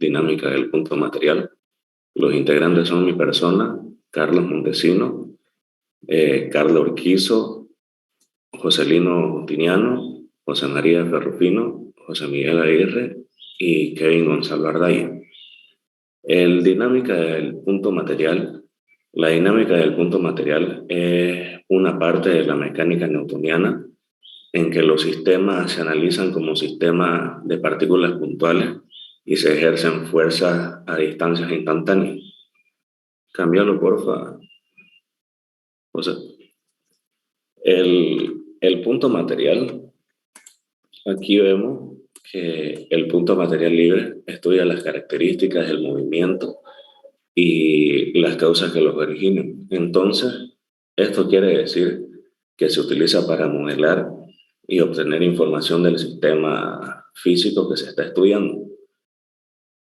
dinámica del punto material. Los integrantes son mi persona, Carlos Montesino, Carla Urquizo, Joselino Justiniano, José María Ferrufino, José Miguel Aguirre y Kevin Gonzalo Ardaya. La dinámica del punto material es una parte de la mecánica newtoniana en que los sistemas se analizan como sistemas de partículas puntuales y se ejercen fuerzas a distancias instantáneas. Cámbialo, porfa. O sea, el punto material, aquí vemos que el punto material libre estudia las características del movimiento y las causas que los originan. Entonces, esto quiere decir que se utiliza para modelar y obtener información del sistema físico que se está estudiando.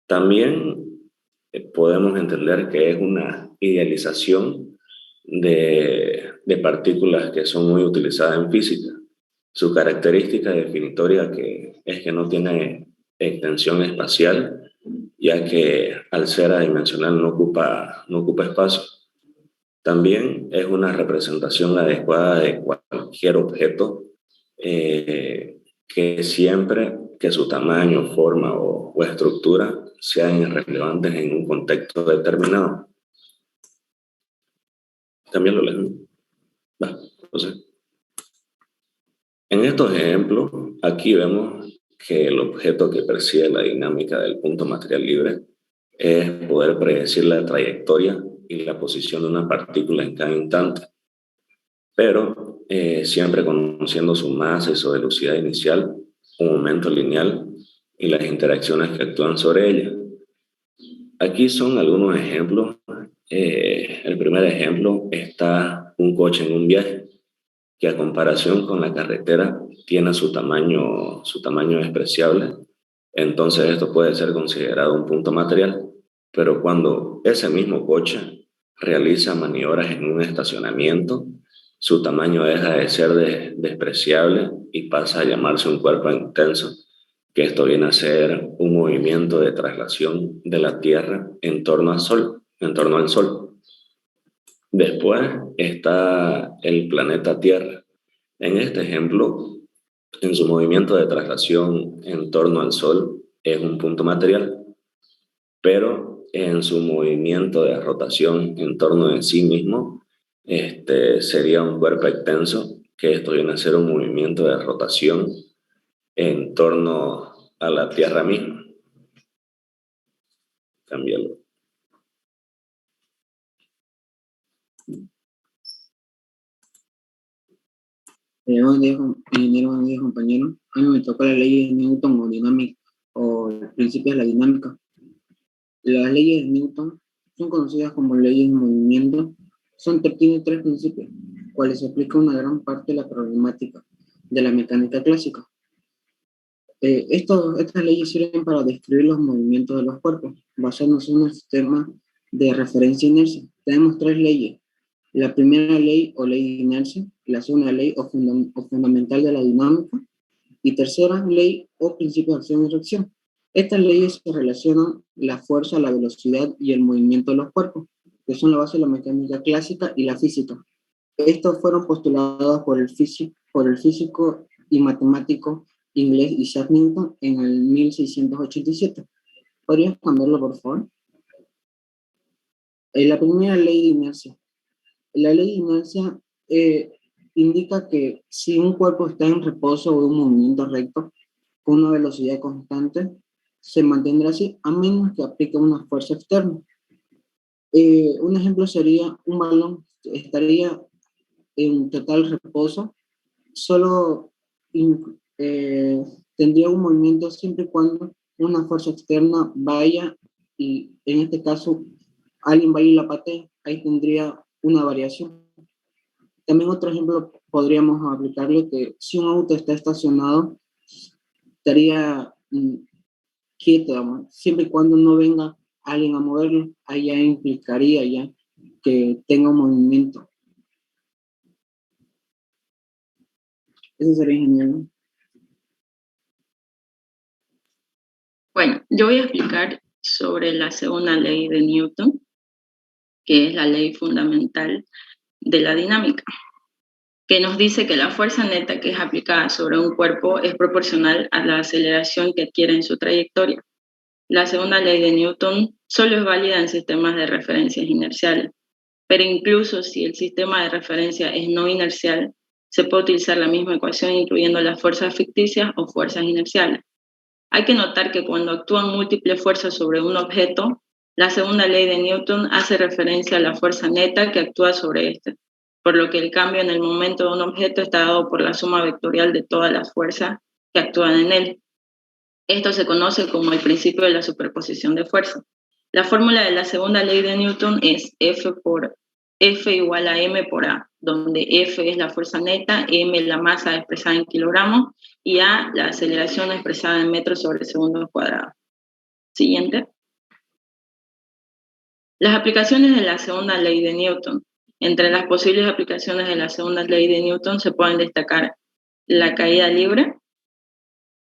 También podemos entender que es una idealización de partículas que son muy utilizadas en física. Su característica definitoria es que no tiene extensión espacial, ya que al ser adimensional no ocupa espacio. También es una representación adecuada de cualquier objeto que siempre que su tamaño, forma o estructura sean irrelevantes en un contexto determinado. También lo leo. Entonces, en estos ejemplos, aquí vemos que el objeto que persigue la dinámica del punto material libre es poder predecir la trayectoria y la posición de una partícula en cada instante, pero siempre conociendo su masa y su velocidad inicial, un momento lineal y las interacciones que actúan sobre ella. Aquí son algunos ejemplos. El primer ejemplo está un coche en un viaje, que a comparación con la carretera tiene su tamaño despreciable. Entonces esto puede ser considerado un punto material, pero cuando ese mismo coche realiza maniobras en un estacionamiento, su tamaño deja de ser despreciable y pasa a llamarse un cuerpo intenso, que esto viene a ser un movimiento de traslación de la Tierra en torno al Sol. Después está el planeta Tierra. En este ejemplo, en su movimiento de traslación en torno al Sol es un punto material, pero en su movimiento de rotación en torno de sí mismo, sería un cuerpo extenso, que esto viene a ser un movimiento de rotación en torno a la Tierra misma. Cámbialo. Buenos días, compañero. A mí me tocó la ley de Newton o dinámica o el principio de la dinámica. Las leyes de Newton son conocidas como leyes de movimiento. Tienen tres principios, cuales explican una gran parte de la problemática de la mecánica clásica. Estas leyes sirven para describir los movimientos de los cuerpos, basándose en un sistema de referencia e inercia. Tenemos tres leyes. La primera ley o ley de inercia, la segunda ley o fundamental de la dinámica, y tercera ley o principio de acción y reacción. Estas leyes se relacionan la fuerza, la velocidad y el movimiento de los cuerpos, que son la base de la mecánica clásica y la física. Estos fueron postulados por el físico y matemático inglés Isaac Newton en el 1687. ¿Podrías cambiarlo, por favor? La primera ley de inercia. La ley de inercia indica que si un cuerpo está en reposo o en un movimiento recto con una velocidad constante, se mantendrá así a menos que aplique una fuerza externa. Un ejemplo sería un balón que estaría en total reposo, solo tendría un movimiento siempre y cuando una fuerza externa vaya y en este caso alguien vaya y la patee, ahí tendría una variación. También otro ejemplo podríamos aplicarle que si un auto está estacionado, estaría quieto, digamos, siempre y cuando no venga alguien a moverlo, ahí ya implicaría ya que tenga un movimiento. Eso sería genial, ¿no? Bueno, yo voy a explicar sobre la segunda ley de Newton, que es la ley fundamental de la dinámica, que nos dice que la fuerza neta que es aplicada sobre un cuerpo es proporcional a la aceleración que adquiere en su trayectoria. La segunda ley de Newton solo es válida en sistemas de referencias inerciales, pero incluso si el sistema de referencia es no inercial, se puede utilizar la misma ecuación incluyendo las fuerzas ficticias o fuerzas inerciales. Hay que notar que cuando actúan múltiples fuerzas sobre un objeto, la segunda ley de Newton hace referencia a la fuerza neta que actúa sobre este, por lo que el cambio en el momento de un objeto está dado por la suma vectorial de todas las fuerzas que actúan en él. Esto se conoce como el principio de la superposición de fuerzas. La fórmula de la segunda ley de Newton es F igual a m por a, donde F es la fuerza neta, m la masa expresada en kilogramos y a la aceleración expresada en metros sobre segundos cuadrados. Siguiente. Las aplicaciones de la segunda ley de Newton. Entre las posibles aplicaciones de la segunda ley de Newton se pueden destacar la caída libre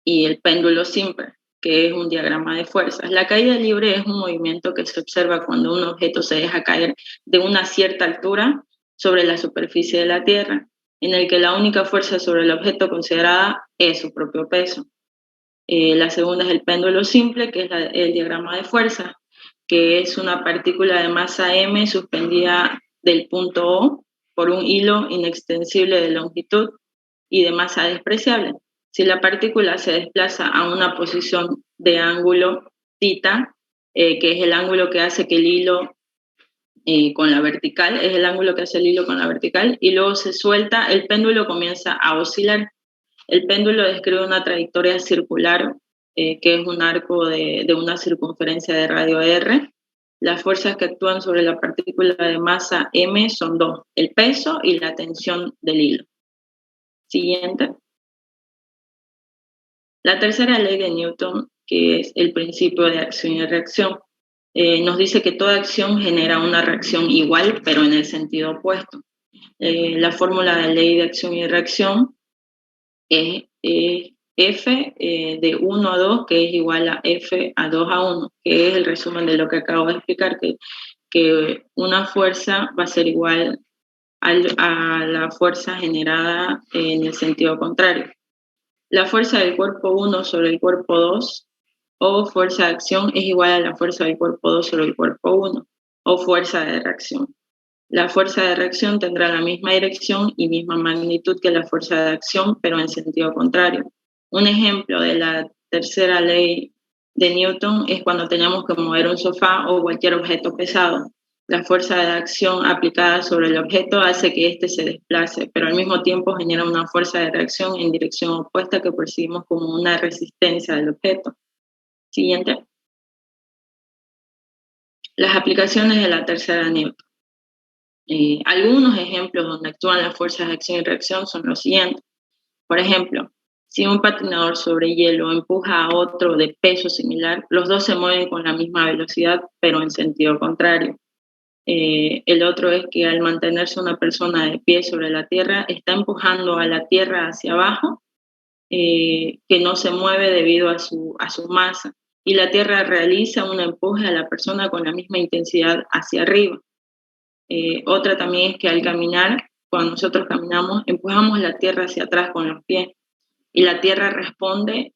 y el péndulo simple, que es un diagrama de fuerzas. La caída libre es un movimiento que se observa cuando un objeto se deja caer de una cierta altura sobre la superficie de la Tierra, en el que la única fuerza sobre el objeto considerada es su propio peso. La segunda es el péndulo simple, que es el diagrama de fuerzas, que es una partícula de masa m suspendida del punto O por un hilo inextensible de longitud y de masa despreciable. Si la partícula se desplaza a una posición de ángulo θ, que es el ángulo que hace que el hilo con la vertical, es el ángulo que hace el hilo con la vertical, y luego se suelta, el péndulo comienza a oscilar. El péndulo describe una trayectoria circular, que es un arco de una circunferencia de radio r. Las fuerzas que actúan sobre la partícula de masa m son dos, el peso y la tensión del hilo. Siguiente. La tercera ley de Newton, que es el principio de acción y reacción, nos dice que toda acción genera una reacción igual, pero en el sentido opuesto. La fórmula de la ley de acción y reacción es F de 1 a 2, que es igual a F a 2 a 1, que es el resumen de lo que acabo de explicar, que una fuerza va a ser igual a la fuerza generada en el sentido contrario. La fuerza del cuerpo 1 sobre el cuerpo 2 o fuerza de acción es igual a la fuerza del cuerpo 2 sobre el cuerpo 1 o fuerza de reacción. La fuerza de reacción tendrá la misma dirección y misma magnitud que la fuerza de acción, pero en sentido contrario. Un ejemplo de la tercera ley de Newton es cuando tenemos que mover un sofá o cualquier objeto pesado. La fuerza de acción aplicada sobre el objeto hace que éste se desplace, pero al mismo tiempo genera una fuerza de reacción en dirección opuesta que percibimos como una resistencia del objeto. Siguiente. Las aplicaciones de la tercera Newton. Algunos ejemplos donde actúan las fuerzas de acción y reacción son los siguientes. Por ejemplo, si un patinador sobre hielo empuja a otro de peso similar, los dos se mueven con la misma velocidad, pero en sentido contrario. El otro es que al mantenerse una persona de pie sobre la tierra, está empujando a la tierra hacia abajo, que no se mueve debido a su masa, y la tierra realiza un empuje a la persona con la misma intensidad hacia arriba. Otra también es que al caminar, cuando nosotros caminamos, empujamos la tierra hacia atrás con los pies y la tierra responde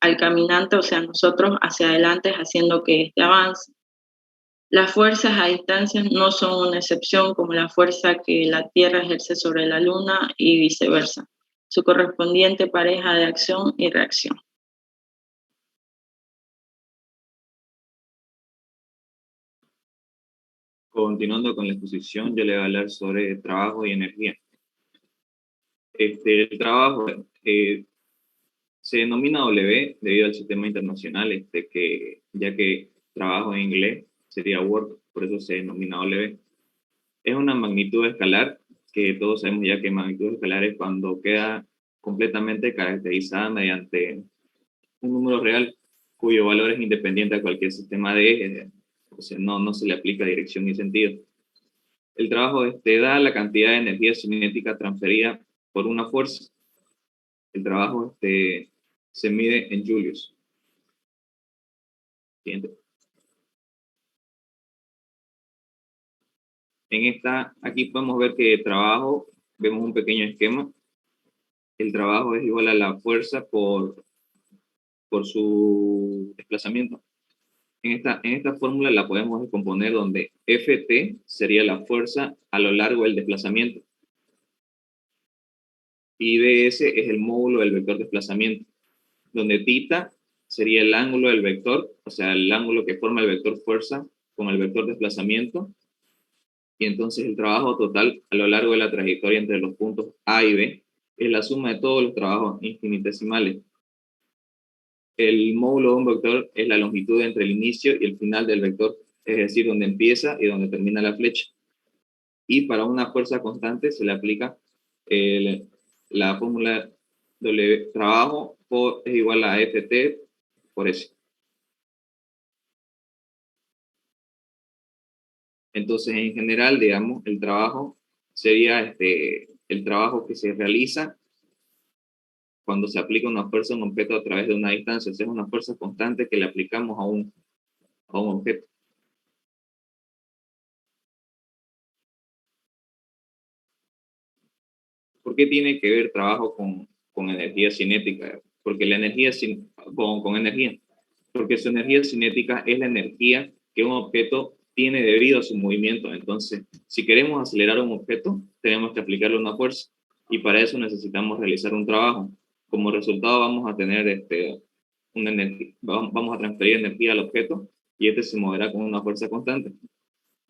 al caminante, o sea, nosotros hacia adelante, haciendo que éste avance. Las fuerzas a distancia no son una excepción, como la fuerza que la Tierra ejerce sobre la Luna y viceversa, su correspondiente pareja de acción y reacción. Continuando con la exposición, yo le voy a hablar sobre trabajo y energía. El trabajo se denomina W debido al sistema internacional, ya que trabajo en inglés sería work, por eso se denomina W. Es una magnitud escalar, que todos sabemos ya que magnitud escalar es cuando queda completamente caracterizada mediante un número real cuyo valor es independiente a cualquier sistema de ejes, o sea, no se le aplica dirección ni sentido. El trabajo da la cantidad de energía cinética transferida por una fuerza. El trabajo se mide en julios. Siguiente. Aquí podemos ver que el trabajo, vemos un pequeño esquema. El trabajo es igual a la fuerza por su desplazamiento. En esta fórmula la podemos descomponer donde Ft sería la fuerza a lo largo del desplazamiento. Y ds es el módulo del vector desplazamiento, donde θ sería el ángulo del vector, o sea, el ángulo que forma el vector fuerza con el vector desplazamiento, y entonces el trabajo total a lo largo de la trayectoria entre los puntos A y B es la suma de todos los trabajos infinitesimales. El módulo de un vector es la longitud entre el inicio y el final del vector, es decir, donde empieza y donde termina la flecha. Y para una fuerza constante se le aplica la fórmula W, trabajo es igual a Ft por S. Entonces, en general, digamos, el trabajo sería el trabajo que se realiza cuando se aplica una fuerza a un objeto a través de una distancia. O sea, es una fuerza constante que le aplicamos a un objeto. ¿Por qué tiene que ver trabajo con energía cinética? Porque la energía con energía. Porque su energía cinética es la energía que un objeto tiene debido a su movimiento. Entonces, si queremos acelerar un objeto, tenemos que aplicarle una fuerza. Y para eso necesitamos realizar un trabajo. Como resultado vamos a tener una energía, vamos a transferir energía al objeto y se moverá con una fuerza constante.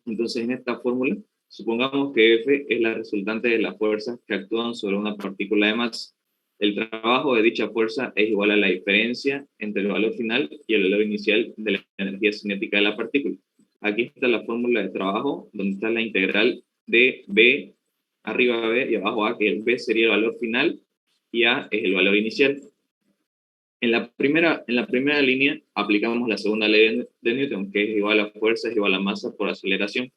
Entonces, en esta fórmula, supongamos que F es la resultante de las fuerzas que actúan sobre una partícula de masa. El trabajo de dicha fuerza es igual a la diferencia entre el valor final y el valor inicial de la energía cinética de la partícula. Aquí está la fórmula de trabajo, donde está la integral de B, arriba B y abajo A, que el B sería el valor final y A es el valor inicial. En la primera línea aplicamos la segunda ley de Newton, que es igual a fuerza es igual a masa por aceleración.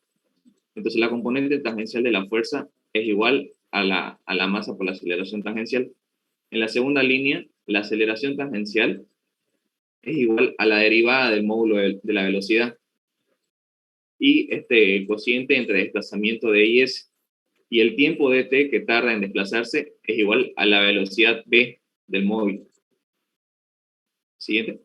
Entonces la componente tangencial de la fuerza es igual a la masa por la aceleración tangencial. En la segunda línea, la aceleración tangencial es igual a la derivada del módulo de la velocidad. Y el cociente entre desplazamiento de I y S. Y el tiempo de t que tarda en desplazarse es igual a la velocidad v del móvil. Siguiente.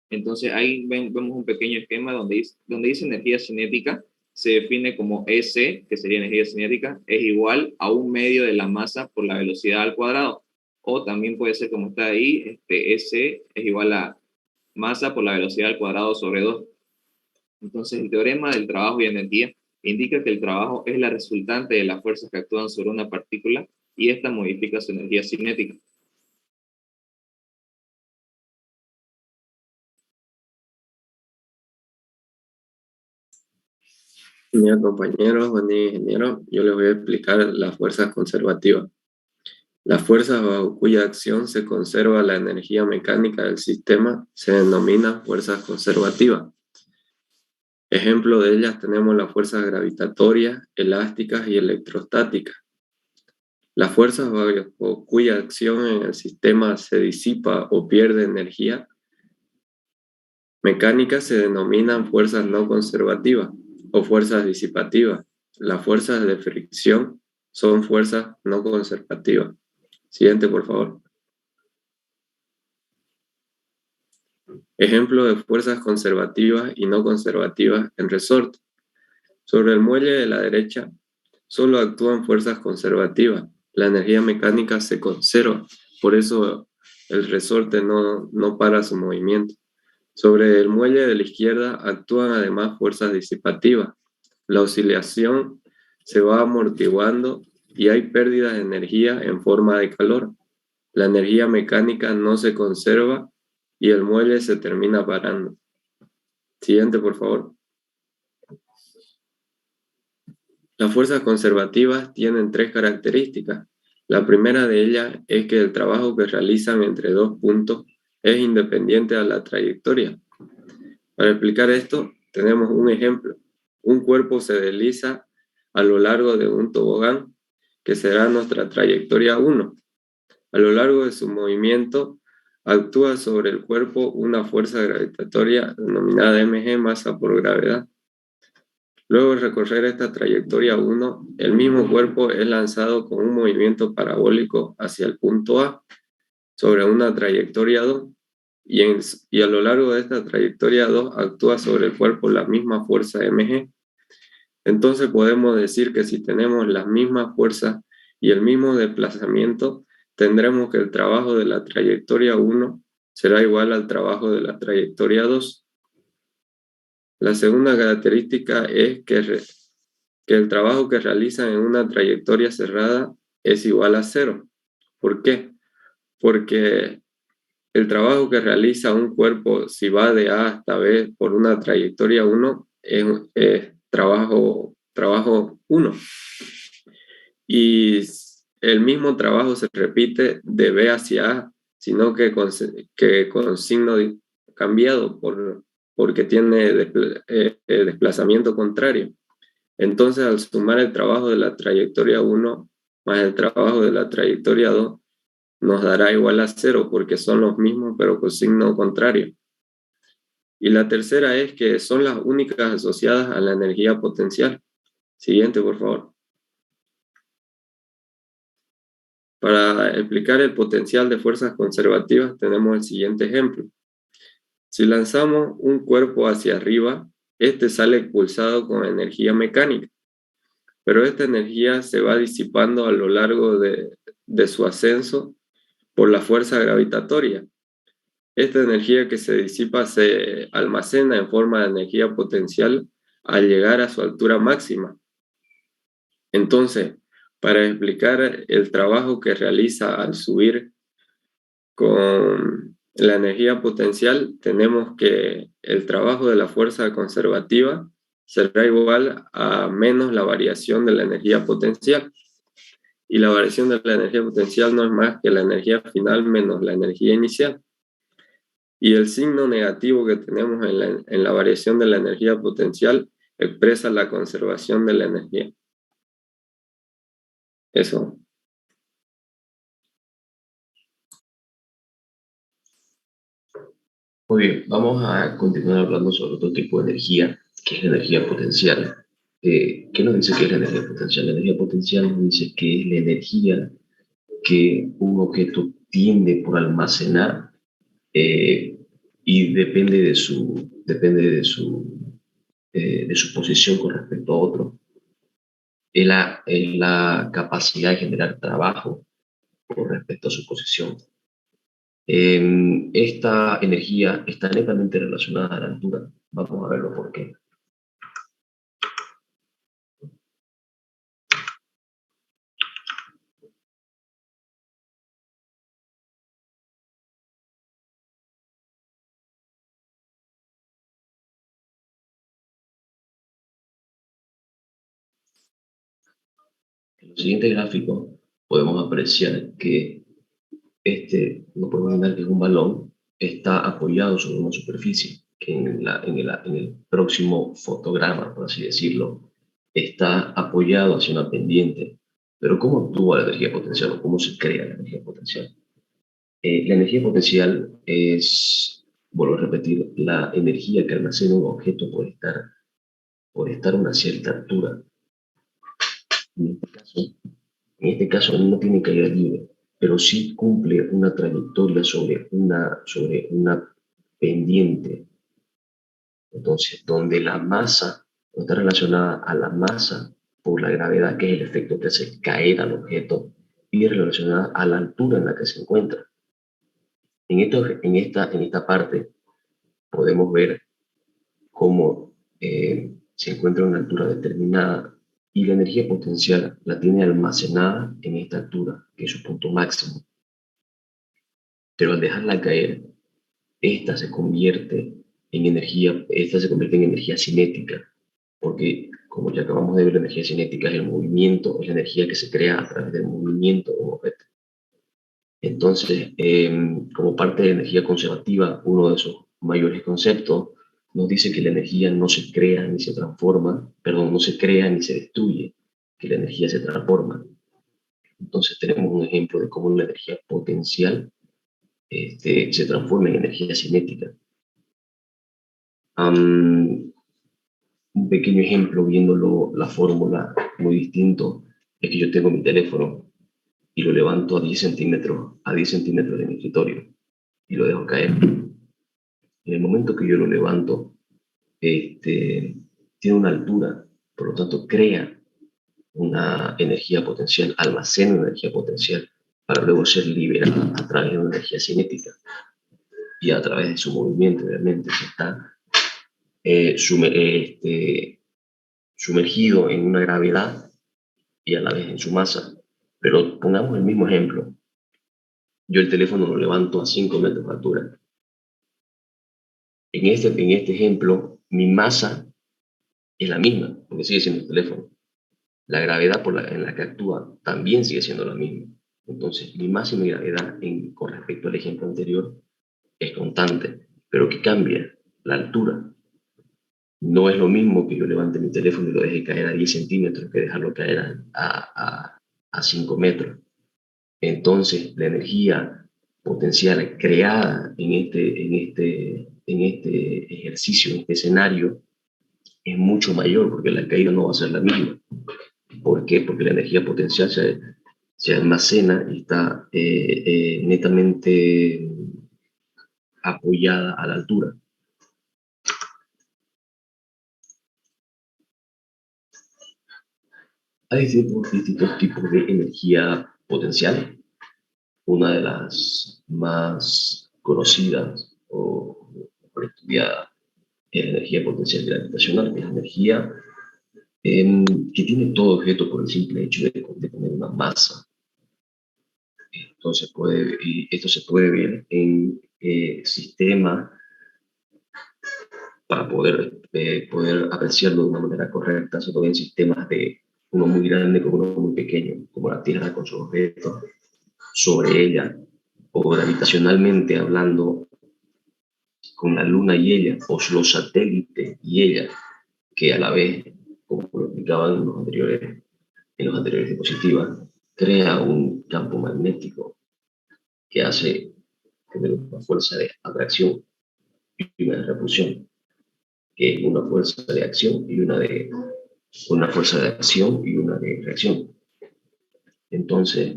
Entonces ahí vemos un pequeño esquema donde dice energía cinética, se define como EC, que sería energía cinética, es igual a un medio de la masa por la velocidad al cuadrado. O también puede ser como está ahí, EC es igual a masa por la velocidad al cuadrado sobre 2. Entonces el teorema del trabajo y energía indica que el trabajo es la resultante de las fuerzas que actúan sobre una partícula y esta modifica su energía cinética. Mis compañeros, buen día, ingeniero. Yo les voy a explicar las fuerzas conservativas. Las fuerzas bajo cuya acción se conserva la energía mecánica del sistema se denominan fuerzas conservativas. Ejemplo de ellas tenemos las fuerzas gravitatorias, elásticas y electrostáticas. Las fuerzas bajo cuya acción en el sistema se disipa o pierde energía mecánica se denominan fuerzas no conservativas o fuerzas disipativas. Las fuerzas de fricción son fuerzas no conservativas. Siguiente, por favor. Ejemplo de fuerzas conservativas y no conservativas en resorte. Sobre el muelle de la derecha solo actúan fuerzas conservativas. La energía mecánica se conserva, por eso el resorte no para su movimiento. Sobre el muelle de la izquierda actúan además fuerzas disipativas. La oscilación se va amortiguando y hay pérdidas de energía en forma de calor. La energía mecánica no se conserva y el muelle se termina parando. Siguiente, por favor. Las fuerzas conservativas tienen tres características. La primera de ellas es que el trabajo que realizan entre dos puntos es independiente a la trayectoria. Para explicar esto, tenemos un ejemplo. Un cuerpo se desliza a lo largo de un tobogán, que será nuestra trayectoria 1. A lo largo de su movimiento, actúa sobre el cuerpo una fuerza gravitatoria denominada mg, masa por gravedad. Luego de recorrer esta trayectoria 1, el mismo cuerpo es lanzado con un movimiento parabólico hacia el punto A sobre una trayectoria 2 y a lo largo de esta trayectoria 2 actúa sobre el cuerpo la misma fuerza mg. Entonces podemos decir que si tenemos las mismas fuerzas y el mismo desplazamiento, tendremos que el trabajo de la trayectoria 1 será igual al trabajo de la trayectoria 2. La segunda característica es que el trabajo que realizan en una trayectoria cerrada es igual a 0. ¿Por qué? Porque el trabajo que realiza un cuerpo si va de A hasta B por una trayectoria 1 es trabajo 1. Y el mismo trabajo se repite de B hacia A, sino que con signo cambiado porque tiene desplazamiento contrario. Entonces, al sumar el trabajo de la trayectoria 1 más el trabajo de la trayectoria 2, nos dará igual a 0 porque son los mismos pero con signo contrario. Y la tercera es que son las únicas asociadas a la energía potencial. Siguiente, por favor. Para explicar el potencial de fuerzas conservativas tenemos el siguiente ejemplo. Si lanzamos un cuerpo hacia arriba, este sale expulsado con energía mecánica, pero esta energía se va disipando a lo largo de su ascenso por la fuerza gravitatoria. Esta energía que se disipa se almacena en forma de energía potencial al llegar a su altura máxima. Entonces, para explicar el trabajo que realiza al subir con la energía potencial, tenemos que el trabajo de la fuerza conservativa será igual a menos la variación de la energía potencial. Y la variación de la energía potencial no es más que la energía final menos la energía inicial. Y el signo negativo que tenemos en la variación de la energía potencial expresa la conservación de la energía. Eso. Muy bien, vamos a continuar hablando sobre otro tipo de energía, que es la energía potencial. ¿Qué nos dice que es la energía potencial? La energía potencial nos dice que es la energía que un objeto tiende por almacenar y depende de su posición con respecto a otro. Es la capacidad de generar trabajo con respecto a su posición. Esta energía está netamente relacionada a la altura. Vamos a verlo por qué. En el siguiente gráfico podemos apreciar que lo podemos imaginar que es un balón, está apoyado sobre una superficie, que en el próximo fotograma, por así decirlo, está apoyado hacia una pendiente. Pero ¿cómo actúa la energía potencial o cómo se crea la energía potencial? La energía potencial es, vuelvo a repetir, la energía que almacena un objeto por estar a una cierta altura. En este caso no tiene caída libre, pero sí cumple una trayectoria sobre una pendiente. Entonces, donde la masa no está relacionada a la masa por la gravedad, que es el efecto que hace caer al objeto, y relacionada a la altura en la que se encuentra. En esta parte podemos ver cómo se encuentra a una altura determinada y la energía potencial la tiene almacenada en esta altura, que es su punto máximo. Pero al dejarla caer, esta se convierte en energía cinética, porque como ya acabamos de ver, la energía cinética es el movimiento, es la energía que se crea a través del movimiento de un objeto. Entonces, como parte de la energía conservativa, uno de esos mayores conceptos nos dice que la energía no se crea ni se transforma, no se crea ni se destruye, que la energía se transforma. Entonces tenemos un ejemplo de cómo la energía potencial se transforma en energía cinética. un pequeño ejemplo, viéndolo la fórmula muy distinto, es que yo tengo mi teléfono y lo levanto a 10 centímetros de mi escritorio y lo dejo caer. En el momento que yo lo levanto, tiene una altura, por lo tanto crea una energía potencial, almacena una energía potencial para luego ser liberada a través de una energía cinética y a través de su movimiento, obviamente, se está sumergido en una gravedad y a la vez en su masa. Pero pongamos el mismo ejemplo. Yo el teléfono lo levanto a 5 metros de altura. En este ejemplo, mi masa es la misma, porque sigue siendo el teléfono. La gravedad en la que actúa también sigue siendo la misma. Entonces, mi masa y mi gravedad con respecto al ejemplo anterior es constante, pero ¿qué cambia? La altura. No es lo mismo que yo levante mi teléfono y lo deje caer a 10 centímetros que dejarlo caer a 5 metros. Entonces, la energía potencial creada en este ejercicio, en este escenario, es mucho mayor, porque la caída no va a ser la misma. ¿Por qué? Porque la energía potencial se almacena y está netamente apoyada a la altura. Hay distintos tipos de energía potencial. Una de las más conocidas o estudiada es la energía potencial gravitacional, que es energía que tiene todo objeto por el simple hecho de tener una masa. Entonces esto se puede ver en sistemas, para poder apreciarlo de una manera correcta, se puede ver en sistemas de uno muy grande con uno muy pequeño, como la Tierra con sus objetos sobre ella, o gravitacionalmente hablando con la Luna y ella, o los satélites y ella, que a la vez, como lo explicaban en los anteriores diapositivas, crea un campo magnético que hace tener una fuerza de atracción y una de repulsión, que es una fuerza de acción y una fuerza de acción y una de reacción. Entonces,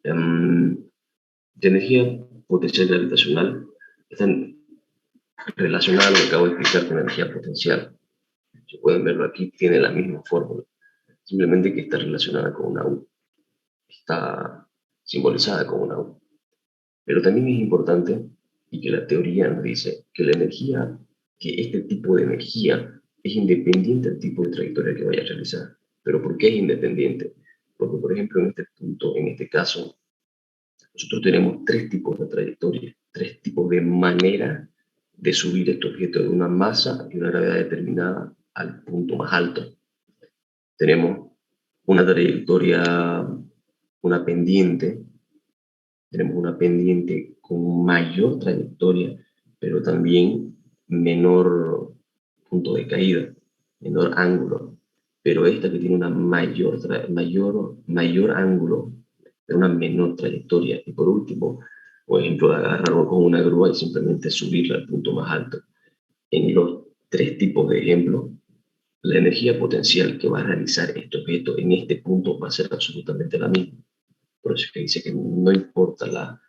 de energía potencial gravitacional están relacionadas a lo que acabo de explicar con energía potencial. Si pueden verlo aquí, tiene la misma fórmula, simplemente que está relacionada con una U, está simbolizada con una U. Pero también es importante, y que la teoría nos dice, que este tipo de energía es independiente del tipo de trayectoria que vaya a realizar. ¿Pero por qué es independiente? Porque, por ejemplo, en este punto, en este caso, nosotros tenemos 3 tipos de trayectoria, 3 tipos de manera de subir este objeto de una masa y una gravedad determinada al punto más alto. Tenemos una trayectoria, una pendiente, tenemos una pendiente con mayor trayectoria, pero también menor punto de caída, menor ángulo. Pero esta que tiene una mayor ángulo, pero una menor trayectoria. Y por último, por ejemplo, agarrarlo con una grúa y simplemente subirla al punto más alto. En los 3 tipos de ejemplos, la energía potencial que va a realizar este objeto en este punto va a ser absolutamente la misma. Por eso es que dice que no importa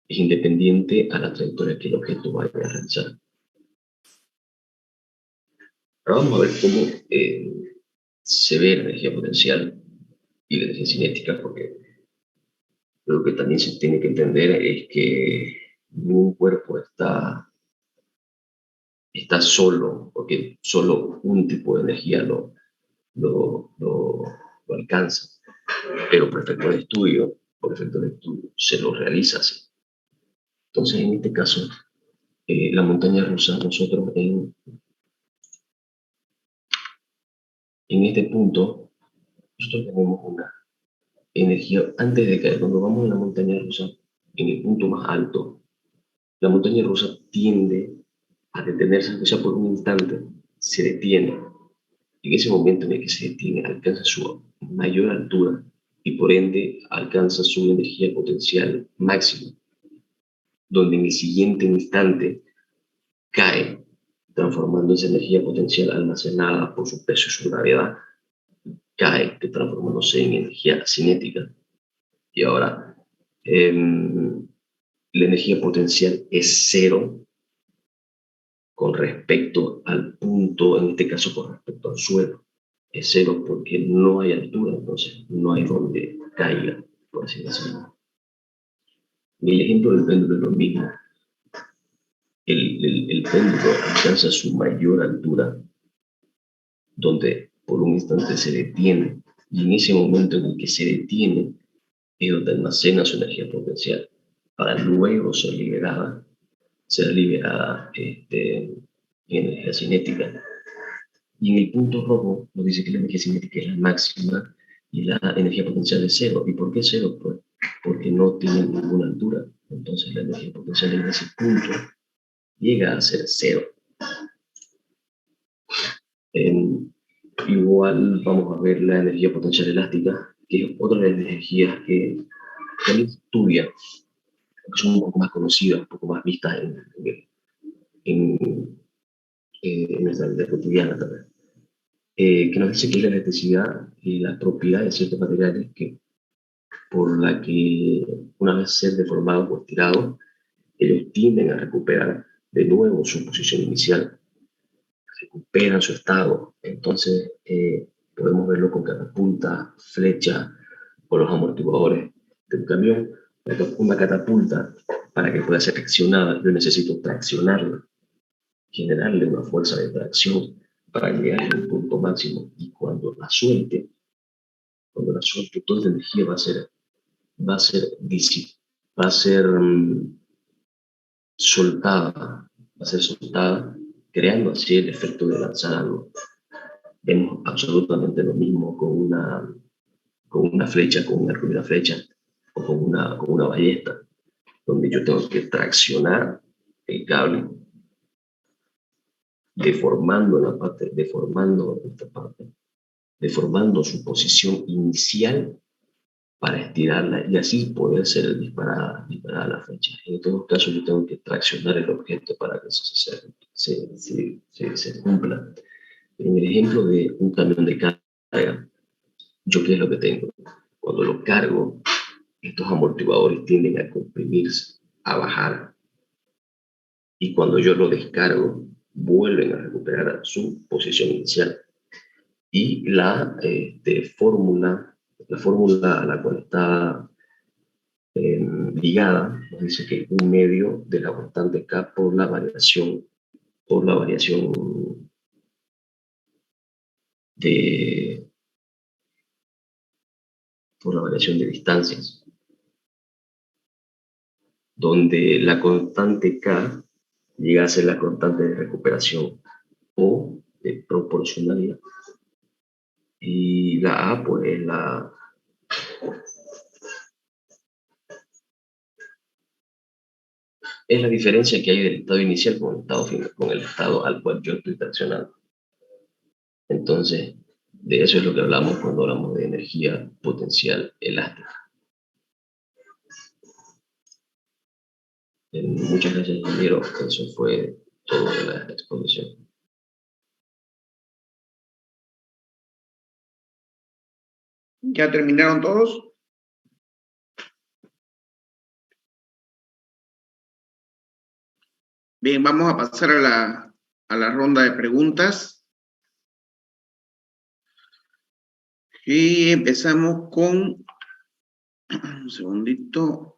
es independiente a la trayectoria que el objeto vaya a realizar. Ahora vamos a ver cómo se ve la energía potencial y la energía cinética, porque lo que también se tiene que entender es que ningún cuerpo está solo, porque solo un tipo de energía lo alcanza. Pero por efecto de estudio, se lo realiza así. Entonces, en este caso, la montaña rusa, nosotros en este punto, nosotros tenemos una energía antes de caer. Cuando vamos en la montaña rusa, en el punto más alto, la montaña rusa tiende a detenerse, o sea, por un instante, se detiene. En ese momento en el que se detiene, alcanza su mayor altura y por ende alcanza su energía potencial máxima, donde en el siguiente instante cae transformando esa energía potencial almacenada por su peso y su gravedad, cae, transformándose en energía cinética. Y ahora, la energía potencial es cero con respecto al punto, en este caso con respecto al suelo. Es cero porque no hay altura, entonces no hay donde caiga, por así decirlo. Y el ejemplo del péndulo es lo mismo. El péndulo alcanza su mayor altura, donde por un instante se detiene, y en ese momento en el que se detiene es donde almacena su energía potencial, para luego ser liberada en energía cinética. Y en el punto rojo nos dice que la energía cinética es la máxima y la energía potencial es cero. ¿Y por qué cero? Pues porque no tiene ninguna altura. Entonces la energía potencial en ese punto llega a ser cero. Igual vamos a ver la energía potencial elástica, que es otra de las energías que también se estudia, que son un poco más conocidas, un poco más vistas en nuestra vida cotidiana también. Que nos dice que es la electricidad y las propiedades de ciertos materiales que, por la que una vez ser deformados o estirados, ellos tienden a recuperar de nuevo su posición inicial, recuperan su estado. Entonces podemos verlo con catapulta, flecha o los amortiguadores de un camión. Una catapulta, para que pueda ser traccionada, yo necesito traccionarla, generarle una fuerza de tracción para llegar a un punto máximo, y cuando la suelte, toda la energía va a ser soltada, creando así el efecto de lanzar algo. Vemos absolutamente lo mismo con una flecha, con una primera flecha, o con una ballesta, donde yo tengo que traccionar el cable, deformando su posición inicial para estirarla y así poder ser disparada la flecha. En todos los casos yo tengo que traccionar el objeto para que eso se cumpla. En el ejemplo de un camión de carga, ¿yo qué es lo que tengo? Cuando lo cargo, estos amortiguadores tienden a comprimirse, a bajar, y cuando yo lo descargo, vuelven a recuperar su posición inicial. Y la fórmula a la cual está ligada nos dice que un medio de la constante K por la variación de distancias, donde la constante K llega a ser la constante de recuperación o de proporcionalidad, y la A pues es la diferencia que hay del estado inicial con el estado final, con el estado al cual yo estoy traccionando. Entonces, de eso es lo que hablamos cuando hablamos de energía potencial elástica. Muchas gracias, ingeniero. Eso fue todo de la exposición. ¿Ya terminaron todos? Bien, vamos a pasar a la ronda de preguntas. Y empezamos con... Un segundito.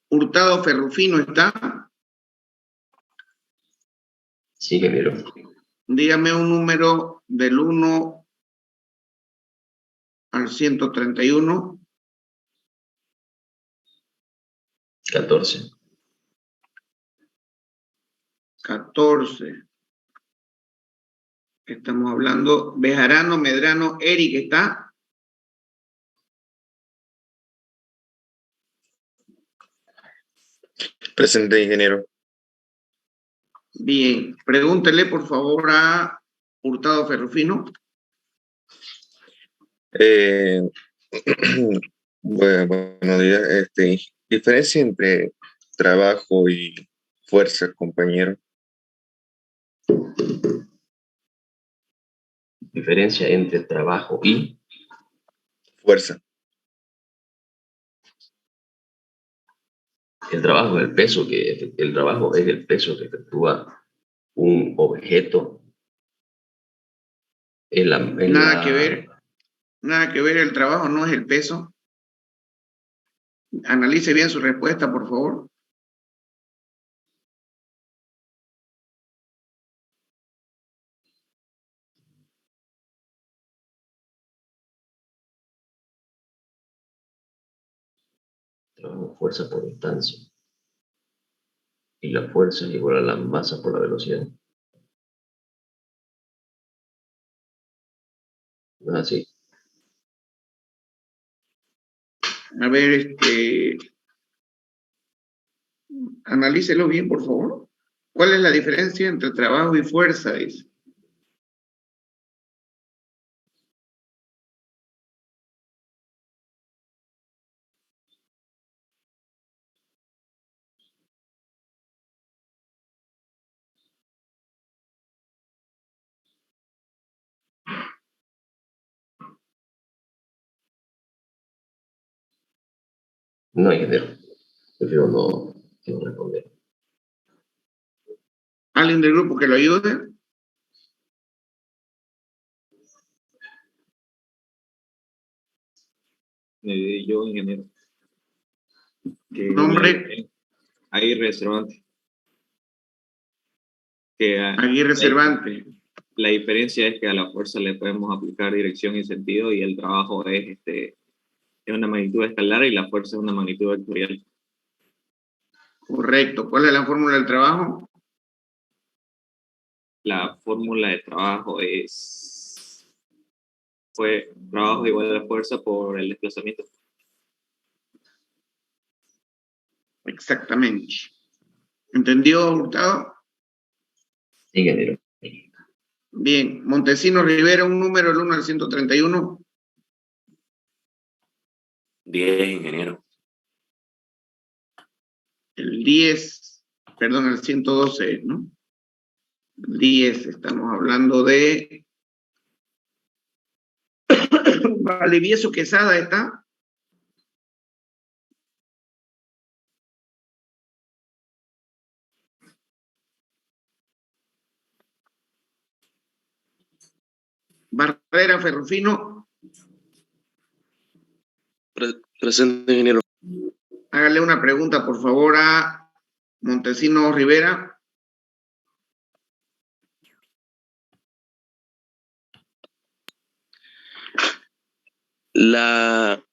Hurtado Ferrufino, ¿está? Sí, ingeniero. Dígame un número del 1 al 131. 14. 14. Estamos hablando Bejarano, Medrano, Eric, ¿está? Presente, ingeniero. Bien, pregúntele por favor a Hurtado Ferrufino. Buenos días. Diferencia entre trabajo y fuerza, compañero. Diferencia entre trabajo y Fuerza. el trabajo es el trabajo es el peso que efectúa un objeto Nada que ver, nada que ver, el trabajo no es el peso. Analice bien su respuesta, por favor. trabajo, fuerza por distancia. Y la fuerza es igual a la masa por la velocidad. ¿No es así? A ver, analícelo bien, por favor. ¿Cuál es la diferencia entre trabajo y fuerza? Dice. No, ingeniero. Prefiero no responder. ¿Alguien del grupo que lo ayude? Yo, ingeniero. Nombre. Aguirre Cervantes. Aguirre Cervantes. La diferencia es que a la fuerza le podemos aplicar dirección y sentido, y el trabajo es una magnitud escalar y la fuerza es una magnitud vectorial. Correcto. ¿Cuál es la fórmula del trabajo? La fórmula de trabajo es trabajo igual a la fuerza por el desplazamiento. Exactamente. ¿Entendió, Hurtado? Ingeniero. Bien. Montesinos Rivera, un número del 1 al 131. 10, ingeniero. El 10, perdón, el 112, ¿no? El 10, estamos hablando de... Valdivieso Quesada está. Barrera Ferrufino. Presente, ingeniero. Hágale una pregunta, por favor, a Montesinos Rivera. ¿Será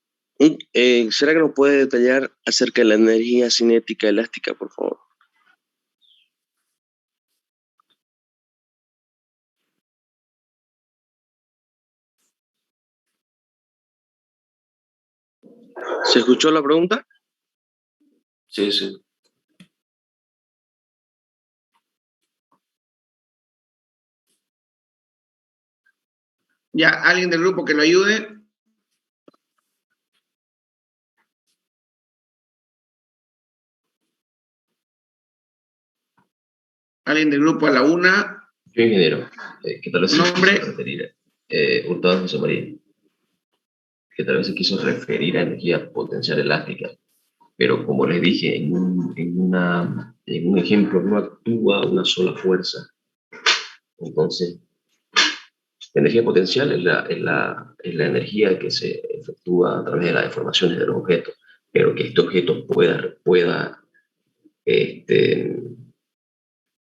que nos puede detallar acerca de la energía cinética elástica, por favor? ¿Se escuchó la pregunta? Sí, sí. Ya, alguien del grupo que lo ayude. Alguien del grupo a la una. Yo, ingeniero, que tal vez se Nombre. quiso referir, Hurtado José María, que tal vez se quiso referir a energía potencial elástica, pero como les dije, en un ejemplo no actúa una sola fuerza. Entonces, la energía potencial es la energía que se efectúa a través de las deformaciones de los objetos, pero que este objeto pueda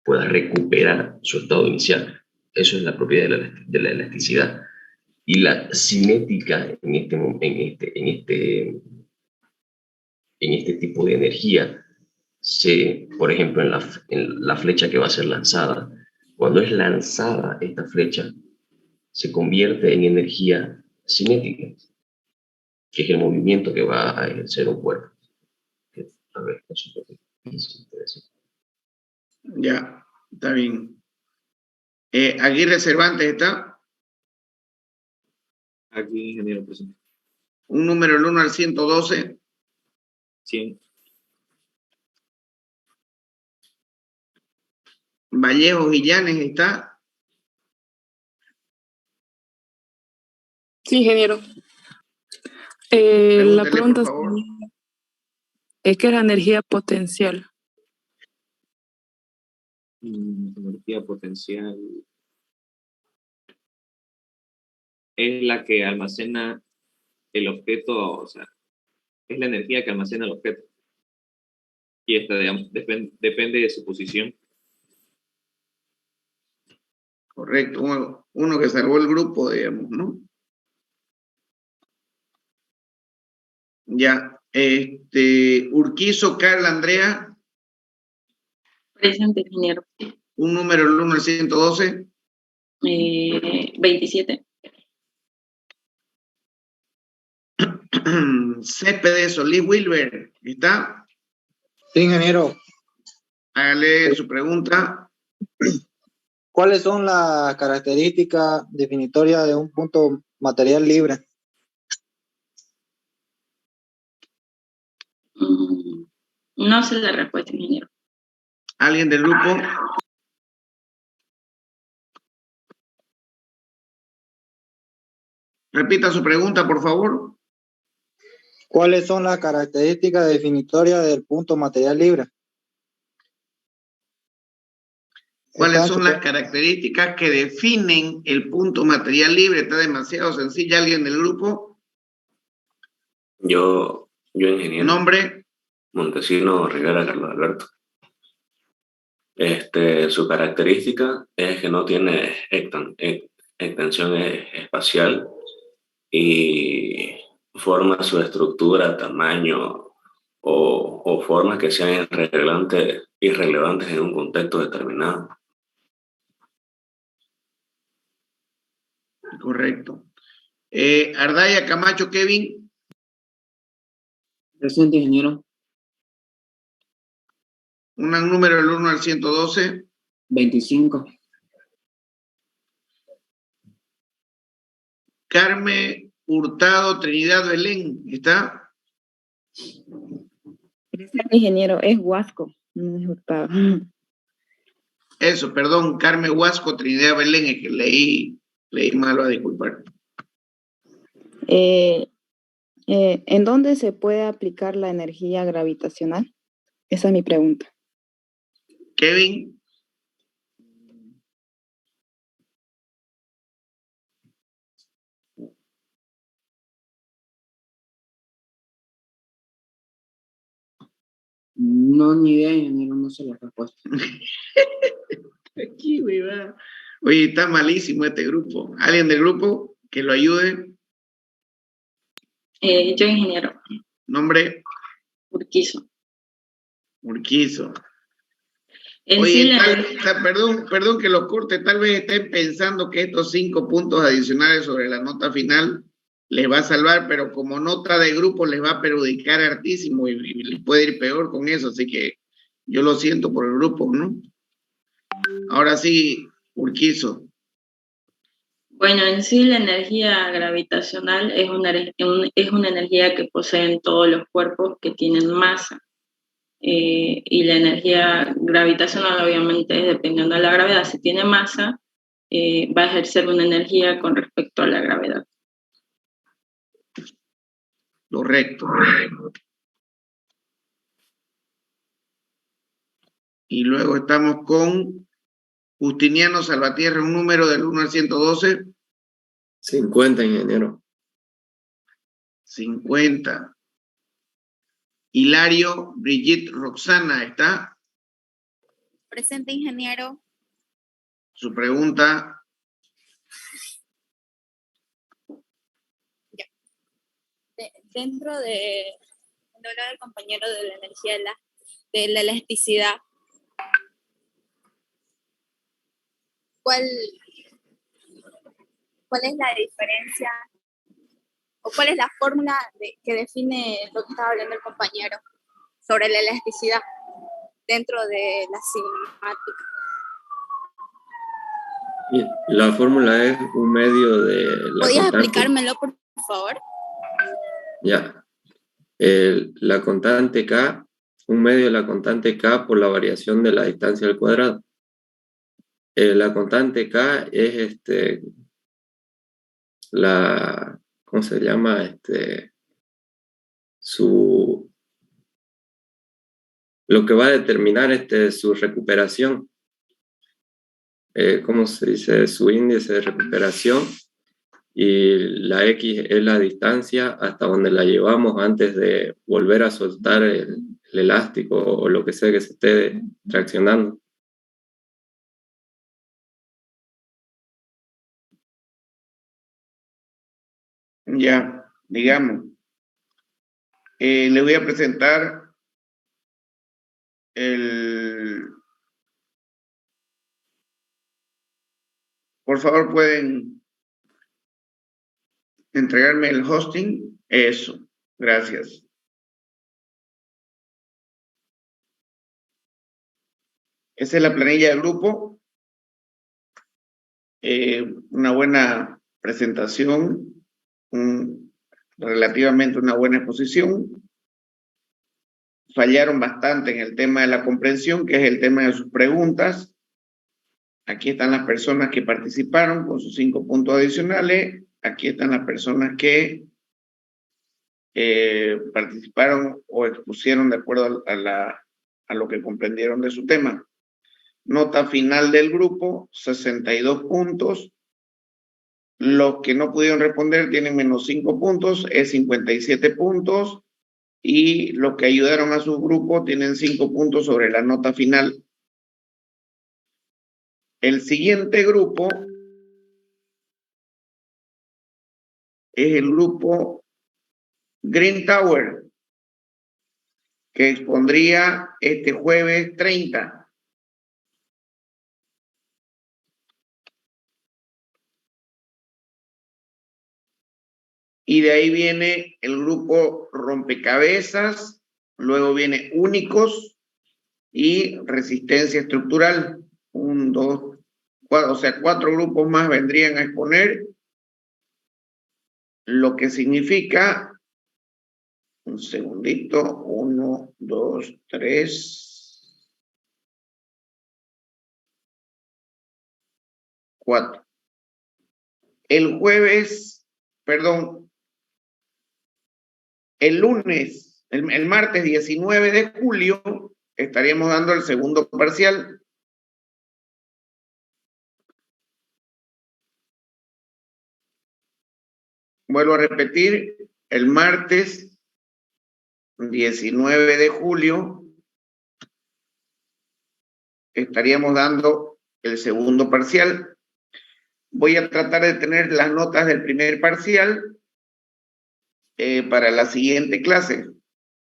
recuperar su estado inicial. Eso es la propiedad de la elasticidad. Y la cinética en este tipo de energía, por ejemplo, en la flecha que va a ser lanzada, cuando es lanzada esta flecha, se convierte en energía cinética, que es el movimiento que va a ejercer un cuerpo. A ver, Ya, está bien. Aguirre Cervantes está. Aquí, ingeniero presente. Un número del 1 al 112. 100. Vallejos y Llanes está. Sí, ingeniero. La Pregúntele, pregunta por favor. es ¿qué es la energía potencial? Energía potencial es la que almacena el objeto, o sea, es la energía que almacena el objeto. Y esta, digamos, depende de su posición. Correcto. Uno que salvó el grupo, digamos, ¿no? Ya. Urquizo, Carla, Andrea. Presente, ingeniero. Un número del 1 al 112. 27. Céspedes Solís Wilber, ¿está? Sí, ingeniero. Hágale su pregunta. ¿Cuáles son las características definitorias de un punto material libre? No sé la respuesta, ingeniero. ¿Alguien del grupo? Repita su pregunta, por favor. ¿Cuáles son las características definitorias del punto material libre? ¿Cuáles son las características que definen el punto material libre? Está demasiado sencilla. ¿Alguien del grupo? Yo ingeniero. ¿Nombre? Montesino Rivera Carlos Alberto. Su característica es que no tiene extensión espacial y forma su estructura, tamaño o formas que sean irrelevantes en un contexto determinado. Correcto. Ardaya Camacho Kevin. Presente, ingeniero. Un número del 1 al 112. 25. Carmen Hurtado Trinidad Belén, ¿está? Ingeniero, es Huasco, no es Hurtado. Eso, perdón, Carmen Huasco Trinidad Belén, es que leí mal, a disculpar. ¿En dónde se puede aplicar la energía gravitacional? Esa es mi pregunta. Kevin. No, ni idea, ingeniero, no sé la respuesta. Aquí, güey, va. Oye, está malísimo este grupo. ¿Alguien del grupo que lo ayude? Yo, ingeniero. ¿Nombre? Urquizo. Urquizo. Oye, perdón que lo corte, tal vez estén pensando que estos 5 puntos adicionales sobre la nota final les va a salvar, pero como nota de grupo les va a perjudicar hartísimo y les puede ir peor con eso, así que yo lo siento por el grupo, ¿no? Ahora sí, Urquizo. Bueno, en sí la energía gravitacional es una energía que poseen todos los cuerpos que tienen masa. Y la energía gravitacional obviamente dependiendo de la gravedad. Si tiene masa, va a ejercer una energía con respecto a la gravedad. Correcto. Y luego estamos con Justiniano Salvatierra, un número del 1 al 112. 50, ingeniero. 50. Hilario Brigitte Roxana, ¿está? Presente, ingeniero. Su pregunta. Ya. Dentro de cuando habla del compañero de la energía de la elasticidad, ¿cuál es la diferencia o cuál es la fórmula que define lo que estaba hablando el compañero sobre la elasticidad dentro de la cinemática? La fórmula es un medio de la ¿Podías constante. explicármelo, por favor? Ya. La constante K, un medio de la constante K por la variación de la distancia al cuadrado. La constante K es ¿cómo se llama? Lo que va a determinar su recuperación. ¿Cómo se dice? Su índice de recuperación. Y la X es la distancia hasta donde la llevamos antes de volver a soltar el elástico o lo que sea que se esté traccionando. Ya, digamos. Le voy a presentar Por favor, pueden entregarme el hosting. Eso, gracias. Esa es la planilla del grupo. Una buena presentación, relativamente una buena exposición. Fallaron bastante en el tema de la comprensión, que es el tema de sus preguntas. Aquí están las personas que participaron con sus 5 puntos adicionales. Aquí están las personas que participaron o expusieron de acuerdo a lo que comprendieron de su tema. Nota final del grupo, 62 puntos. Los que no pudieron responder tienen menos 5 puntos, es 57 puntos. Y los que ayudaron a su grupo tienen 5 puntos sobre la nota final. El siguiente grupo es el grupo Green Tower, que expondría este jueves 30. Y de ahí viene el grupo Rompecabezas, luego viene Únicos y Resistencia Estructural. 1, 2, 4, o sea, 4 grupos más vendrían a exponer, lo que significa, un segundito, 1, 2, 3, 4. El jueves, perdón, el lunes, el martes 19 de julio, estaríamos dando el segundo parcial. Vuelvo a repetir, el martes 19 de julio estaríamos dando el segundo parcial. Voy a tratar de tener las notas del primer parcial para la siguiente clase,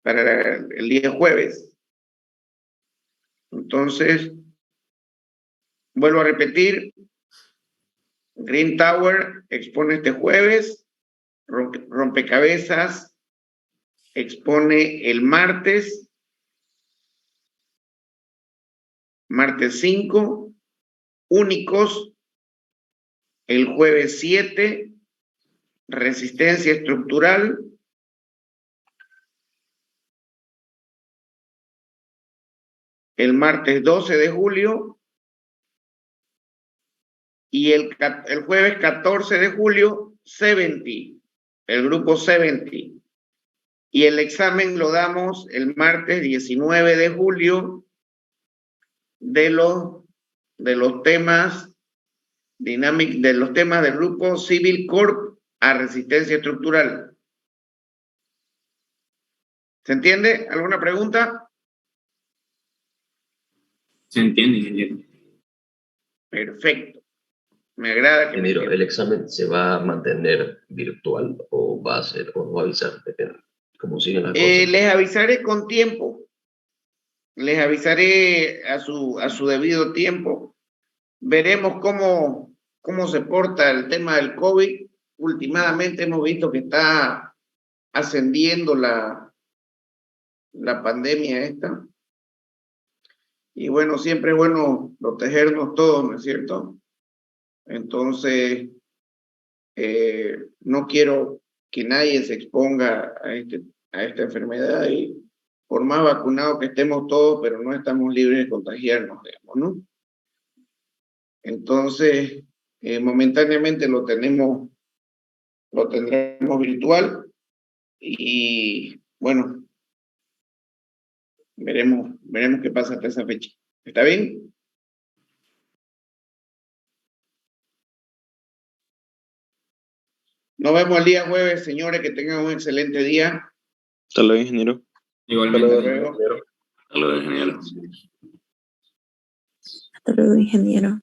para el día jueves. Entonces, vuelvo a repetir, Green Tower expone este jueves, Rompecabezas expone el martes 5, Únicos el jueves 7, Resistencia Estructural el martes 12 de julio y el jueves 14 de julio 70, el grupo 70. Y el examen lo damos el martes 19 de julio de los temas de los temas del grupo Civil Corp a Resistencia Estructural. ¿Se entiende? ¿Alguna pregunta? Se entiende, ingeniero. Perfecto. Me agrada que Ingeniero, ¿el examen se va a mantener virtual o va a ser, o no va a avisar? Depende. ¿Cómo siguen las cosas? Les avisaré con tiempo. Les avisaré a su debido tiempo. Veremos cómo se porta el tema del COVID. Últimamente hemos visto que está ascendiendo la pandemia esta. Y bueno, siempre es bueno protegernos todos, ¿no es cierto? Entonces, no quiero que nadie se exponga a esta enfermedad, y por más vacunados que estemos todos, pero no estamos libres de contagiarnos, digamos, ¿no? Entonces, momentáneamente lo tendremos virtual, y bueno, veremos qué pasa hasta esa fecha. ¿Está bien? Nos vemos el día jueves, señores, que tengan un excelente día. Hasta luego, ingeniero. Igualmente. Hasta luego. Hasta luego, ingeniero. Hasta luego, ingeniero.